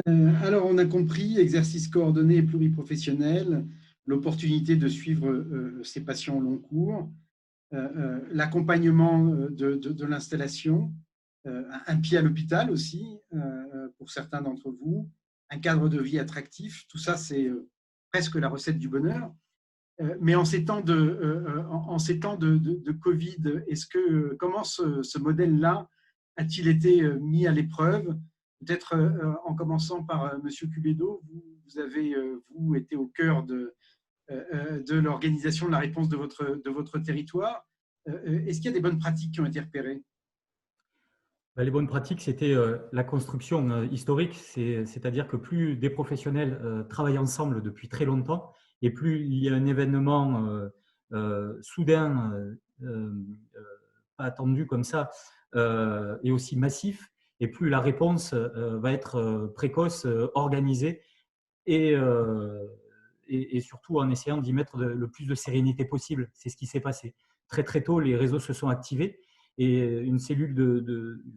Alors, on a compris, exercice coordonné et pluriprofessionnel, l'opportunité de suivre ces patients au long cours, l'accompagnement de l'installation, un pied à l'hôpital aussi, pour certains d'entre vous, un cadre de vie attractif, tout ça, c'est presque la recette du bonheur. Mais en ces temps de Covid, comment ce modèle-là a-t-il été mis à l'épreuve? Peut-être en commençant par Monsieur Cubedo, vous avez, vous, été au cœur de l'organisation de la réponse de votre territoire. Est-ce qu'il y a des bonnes pratiques qui ont été repérées? Les bonnes pratiques, c'était la construction historique, c'est-à-dire que plus des professionnels travaillent ensemble depuis très longtemps et plus il y a un événement soudain, euh, pas attendu comme ça, et aussi massif, et plus la réponse va être précoce, organisée et, euh, et surtout en essayant d'y mettre le plus de sérénité possible. C'est ce qui s'est passé. Très très tôt, les réseaux se sont activés et une cellule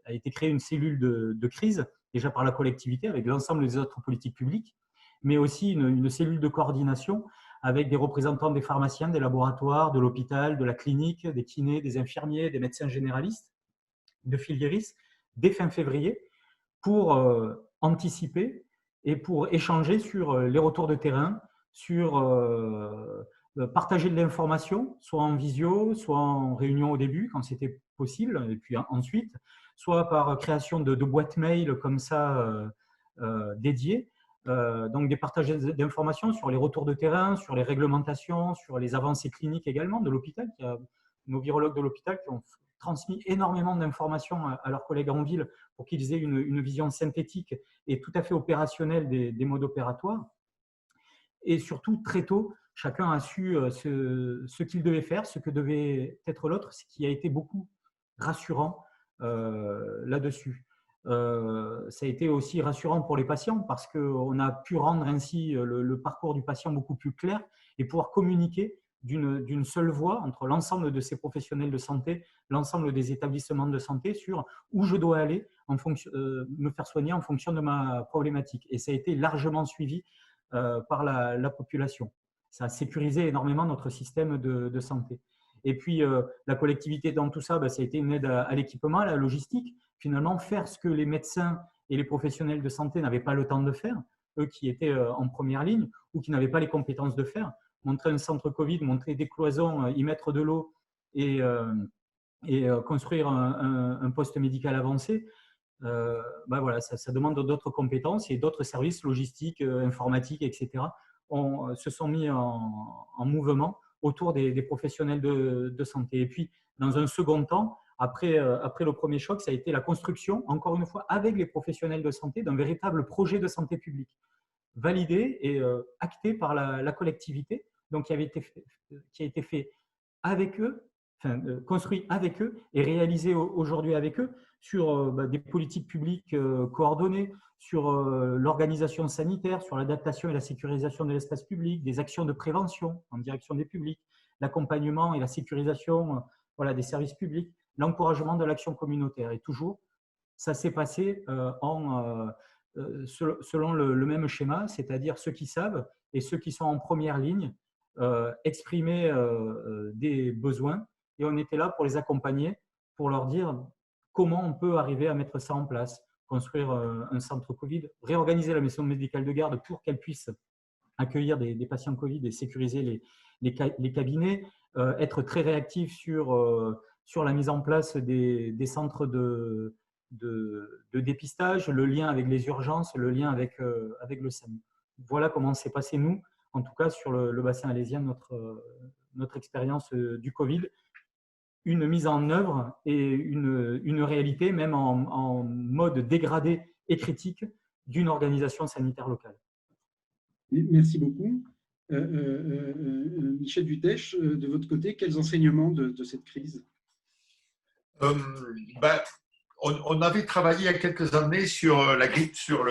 a été créée, une cellule de crise, déjà par la collectivité avec l'ensemble des autres politiques publiques, mais aussi une cellule de coordination avec des représentants des pharmaciens, des laboratoires, de l'hôpital, de la clinique, des kinés, des infirmiers, des médecins généralistes, de filiéristes, dès fin février, pour anticiper et pour échanger sur les retours de terrain, sur partager de l'information, soit en visio, soit en réunion au début, quand c'était possible, et puis ensuite, soit par création de boîtes mail comme ça dédiées. Donc des partages d'informations sur les retours de terrain, sur les réglementations, sur les avancées cliniques également de l'hôpital. Il y a nos virologues de l'hôpital qui ont transmis énormément d'informations à leurs collègues en ville pour qu'ils aient une vision synthétique et tout à fait opérationnelle des modes opératoires. Et surtout, très tôt, chacun a su ce qu'il devait faire, ce que devait être l'autre, ce qui a été beaucoup rassurant là-dessus. Ça a été aussi rassurant pour les patients parce qu'on a pu rendre ainsi le parcours du patient beaucoup plus clair et pouvoir communiquer d'une seule voix entre l'ensemble de ces professionnels de santé, l'ensemble des établissements de santé sur où je dois aller en fonction, me faire soigner en fonction de ma problématique. Et ça a été largement suivi par la population. Ça a sécurisé énormément notre système de santé. Et puis, la collectivité dans tout ça, ça a été une aide à l'équipement, à la logistique. Finalement, faire ce que les médecins et les professionnels de santé n'avaient pas le temps de faire, eux qui étaient en première ligne ou qui n'avaient pas les compétences de faire. Montrer un centre Covid, montrer des cloisons, y mettre de l'eau et construire un poste médical avancé, voilà, ça demande d'autres compétences et d'autres services logistiques, informatiques, etc. Se sont mis en mouvement autour des professionnels de santé. Et puis, dans un second temps, après le premier choc, ça a été la construction, encore une fois, avec les professionnels de santé, d'un véritable projet de santé publique, validé et acté par la collectivité, donc qui a été fait avec eux, enfin, construit avec eux et réalisé aujourd'hui avec eux sur des politiques publiques coordonnées, sur l'organisation sanitaire, sur l'adaptation et la sécurisation de l'espace public, des actions de prévention en direction des publics, l'accompagnement et la sécurisation voilà, des services publics, l'encouragement de l'action communautaire. Et toujours, ça s'est passé selon le même schéma, c'est-à-dire ceux qui savent et ceux qui sont en première ligne exprimer des besoins et on était là pour les accompagner, pour leur dire comment on peut arriver à mettre ça en place, construire un centre Covid, réorganiser la maison médicale de garde pour qu'elle puisse accueillir des patients Covid et sécuriser les cabinets, être très réactif sur la mise en place des centres de dépistage, le lien avec les urgences, le lien avec le SAMU. Voilà comment s'est passé, nous, en tout cas sur le bassin alésien, notre expérience du Covid. Une mise en œuvre et une réalité, même en mode dégradé et critique, d'une organisation sanitaire locale. Merci beaucoup. Michel Dutèche, de votre côté, quels enseignements de cette crise? Euh, ben, on avait travaillé il y a quelques années sur la grippe, sur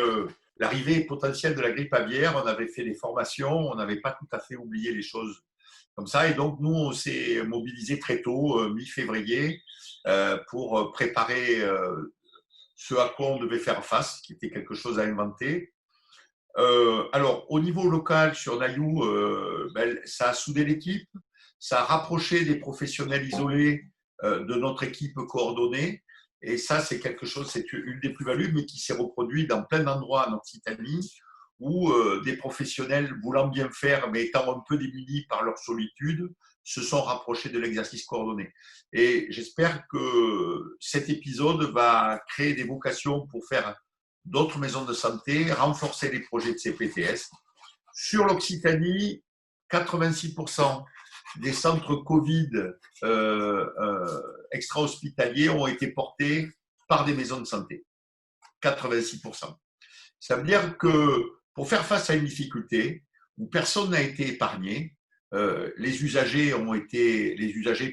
l'arrivée potentielle de la grippe aviaire. On avait fait des formations, on n'avait pas tout à fait oublié les choses comme ça. Et donc, nous, on s'est mobilisé très tôt, mi-février, pour préparer ce à quoi on devait faire face, qui était quelque chose à inventer. Alors, au niveau local, sur Nayou, ça a soudé l'équipe, ça a rapproché des professionnels isolés de notre équipe coordonnée. Et ça, c'est quelque chose, c'est une des plus-values, mais qui s'est reproduit dans plein d'endroits en Occitanie, où des professionnels voulant bien faire, mais étant un peu démunis par leur solitude, se sont rapprochés de l'exercice coordonné. Et j'espère que cet épisode va créer des vocations pour faire d'autres maisons de santé, renforcer les projets de CPTS. Sur l'Occitanie, 86% des centres Covid extra-hospitaliers ont été portés par des maisons de santé. 86%. Ça veut dire que pour faire face à une difficulté où personne n'a été épargné, les usagers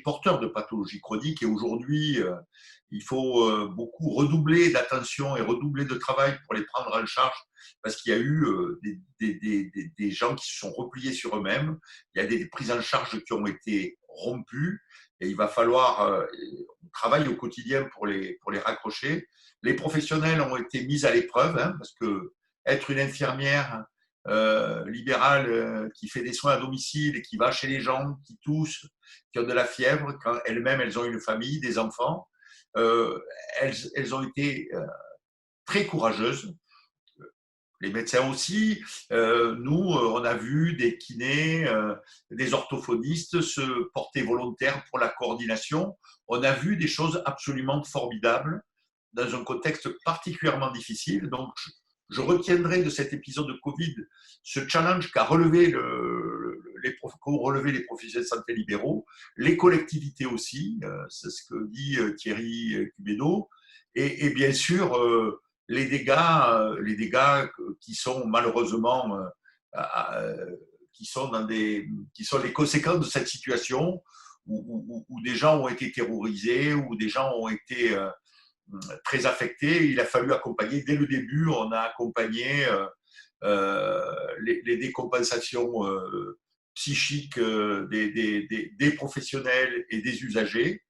porteurs de pathologies chroniques, et aujourd'hui, il faut beaucoup redoubler d'attention et redoubler de travail pour les prendre en charge, parce qu'il y a eu des gens qui se sont repliés sur eux-mêmes, il y a des prises en charge qui ont été rompues, et il va falloir travailler au quotidien pour les raccrocher. Les professionnels ont été mis à l'épreuve, hein, parce que être une infirmière libérale qui fait des soins à domicile et qui va chez les gens qui toussent, qui ont de la fièvre, quand elles-mêmes elles ont une famille, des enfants, elles ont été très courageuses. Les médecins aussi. Nous, on a vu des kinés, des orthophonistes se porter volontaires pour la coordination. On a vu des choses absolument formidables dans un contexte particulièrement difficile. Donc, je retiendrai de cet épisode de Covid ce challenge qu'a relevé les professionnels de santé libéraux, les collectivités aussi, c'est ce que dit Thierry Cubédo, et bien sûr les dégâts qui sont malheureusement qui sont les conséquences de cette situation où des gens ont été terrorisés, où des gens ont été très affectés. Il a fallu accompagner, dès le début, on a accompagné les décompensations psychiques des professionnels et des usagers.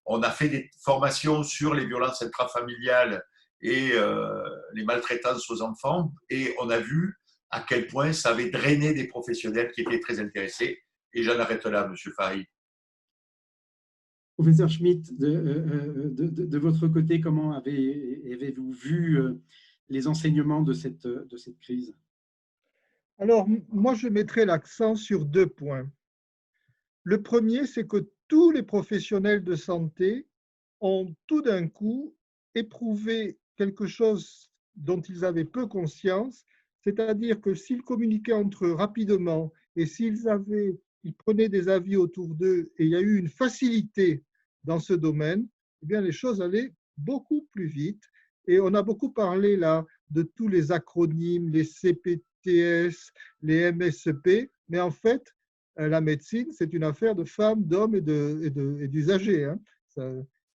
On a fait des formations sur les violences intrafamiliales et les maltraitances aux enfants, et on a vu à quel point ça avait drainé des professionnels qui étaient très intéressés. Et j'en arrête là, Monsieur Farid. Professeur Schmitt, de votre côté, comment avez-vous vu les enseignements de cette crise? Alors, moi, je mettrai l'accent sur 2 points. Le premier, c'est que tous les professionnels de santé ont tout d'un coup éprouvé quelque chose dont ils avaient peu conscience, c'est-à-dire que s'ils communiquaient entre eux rapidement et ils prenaient des avis autour d'eux et il y a eu une facilité dans ce domaine, eh bien les choses allaient beaucoup plus vite. Et on a beaucoup parlé là de tous les acronymes, les CPTS, les MSP, mais en fait, la médecine, c'est une affaire de femmes, d'hommes et d'usagers, hein,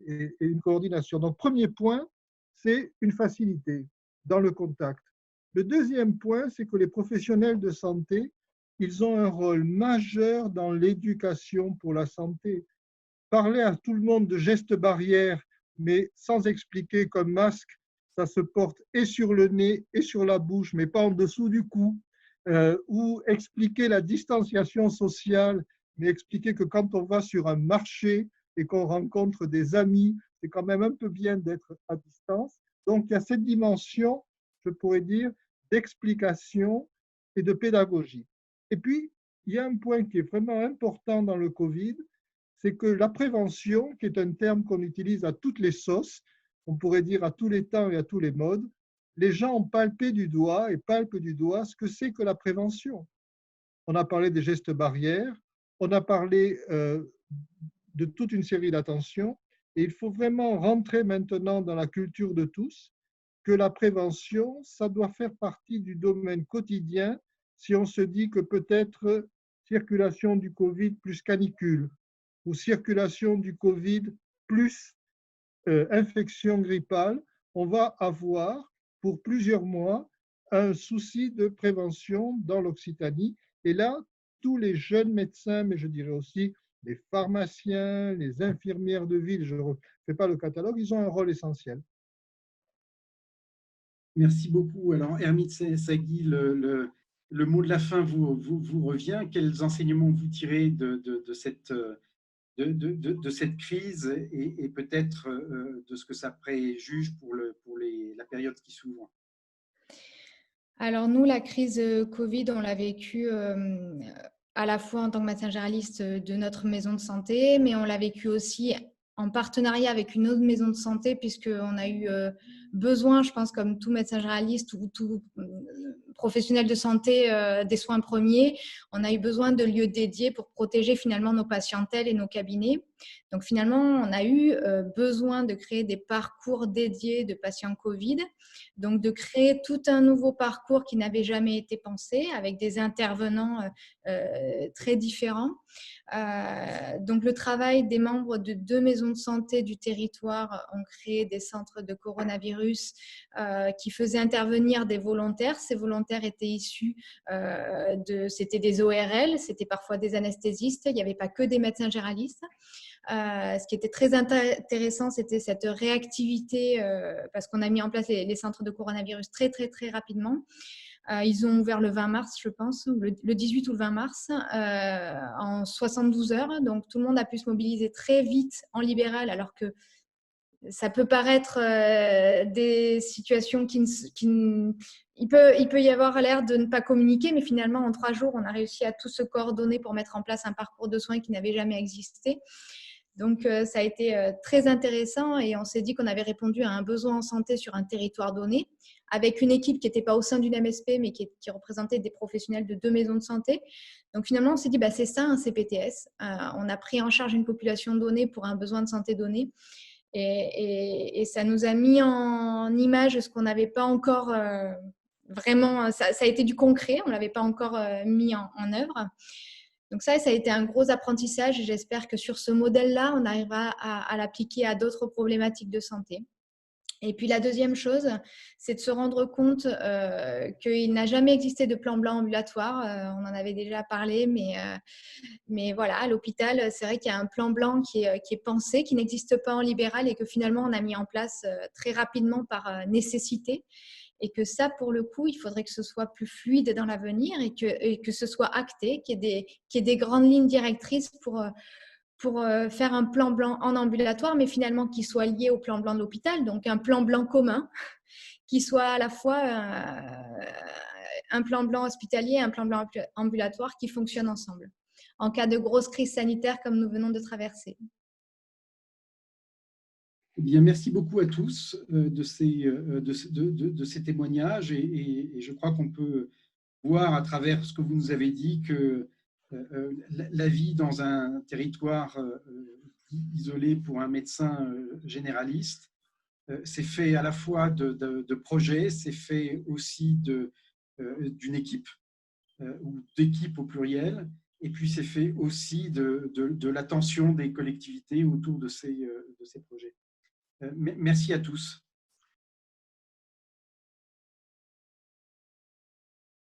et une coordination. Donc, premier point, c'est une facilité dans le contact. Le deuxième point, c'est que les professionnels de santé, ils ont un rôle majeur dans l'éducation pour la santé. Parler à tout le monde de gestes barrières, mais sans expliquer qu'un masque, ça se porte et sur le nez et sur la bouche, mais pas en dessous du cou. Ou expliquer la distanciation sociale, mais expliquer que quand on va sur un marché et qu'on rencontre des amis, c'est quand même un peu bien d'être à distance. Donc, il y a cette dimension, je pourrais dire, d'explication et de pédagogie. Et puis, il y a un point qui est vraiment important dans le Covid, c'est que la prévention, qui est un terme qu'on utilise à toutes les sauces, on pourrait dire à tous les temps et à tous les modes, les gens ont palpé du doigt et palpent du doigt ce que c'est que la prévention. On a parlé des gestes barrières, on a parlé de toute une série d'attentions, et il faut vraiment rentrer maintenant dans la culture de tous que la prévention, ça doit faire partie du domaine quotidien si on se dit que peut-être circulation du Covid plus canicule ou circulation du Covid plus infection grippale, on va avoir pour plusieurs mois un souci de prévention dans l'Occitanie. Et là, tous les jeunes médecins, mais je dirais aussi les pharmaciens, les infirmières de ville, je ne fais pas le catalogue, ils ont un rôle essentiel. Merci beaucoup. Alors, Hermite Sagui, le mot de la fin vous revient. Quels enseignements vous tirez de cette crise et peut-être de ce que ça préjuge pour la période qui s'ouvre? Alors nous, la crise Covid, on l'a vécue à la fois en tant que médecin généraliste de notre maison de santé, mais on l'a vécu aussi en partenariat avec une autre maison de santé, puisqu'on a eu besoin, je pense, comme tout médecin généraliste ou tout professionnel de santé des soins premiers, on a eu besoin de lieux dédiés pour protéger finalement nos patientèles et nos cabinets. Donc finalement, on a eu besoin de créer des parcours dédiés de patients Covid, donc de créer tout un nouveau parcours qui n'avait jamais été pensé avec des intervenants très différents. Donc le travail des membres de 2 maisons de santé du territoire ont créé des centres de coronavirus qui faisaient intervenir des volontaires. Ces volontaires étaient issus c'était des ORL, c'était parfois des anesthésistes, il n'y avait pas que des médecins généralistes. Ce qui était très intéressant, c'était cette réactivité parce qu'on a mis en place les centres de coronavirus très, très, très rapidement. Ils ont ouvert le 20 mars, je pense, le 18 ou le 20 mars, en 72 heures. Donc, tout le monde a pu se mobiliser très vite en libéral, alors que ça peut paraître des situations il peut y avoir l'air de ne pas communiquer, mais finalement, en 3 jours, on a réussi à tout se coordonner pour mettre en place un parcours de soins qui n'avait jamais existé. Donc, ça a été très intéressant et on s'est dit qu'on avait répondu à un besoin en santé sur un territoire donné, avec une équipe qui n'était pas au sein d'une MSP, mais qui représentait des professionnels de 2 maisons de santé. Donc, finalement, on s'est dit, c'est ça un CPTS. On a pris en charge une population donnée pour un besoin de santé donné. Et ça nous a mis en image ce qu'on n'avait pas encore vraiment… Ça a été du concret, on ne l'avait pas encore mis en œuvre. Donc ça a été un gros apprentissage et j'espère que sur ce modèle-là, on arrivera à l'appliquer à d'autres problématiques de santé. Et puis la deuxième chose, c'est de se rendre compte qu'il n'a jamais existé de plan blanc ambulatoire. On en avait déjà parlé, mais voilà, à l'hôpital, c'est vrai qu'il y a un plan blanc qui est pensé, qui n'existe pas en libéral et que finalement on a mis en place très rapidement par nécessité. Et que ça, pour le coup, il faudrait que ce soit plus fluide dans l'avenir et que ce soit acté, qu'il y ait des grandes lignes directrices pour faire un plan blanc en ambulatoire, mais finalement qui soit lié au plan blanc de l'hôpital, donc un plan blanc commun, qui soit à la fois un plan blanc hospitalier et un plan blanc ambulatoire qui fonctionnent ensemble, en cas de grosse crise sanitaire comme nous venons de traverser. Eh bien, merci beaucoup à tous de ces témoignages et je crois qu'on peut voir à travers ce que vous nous avez dit que la vie dans un territoire isolé pour un médecin généraliste, c'est fait à la fois de projets, c'est fait aussi d'une équipe ou d'équipes au pluriel, et puis c'est fait aussi de l'attention des collectivités autour de ces projets. Merci à tous.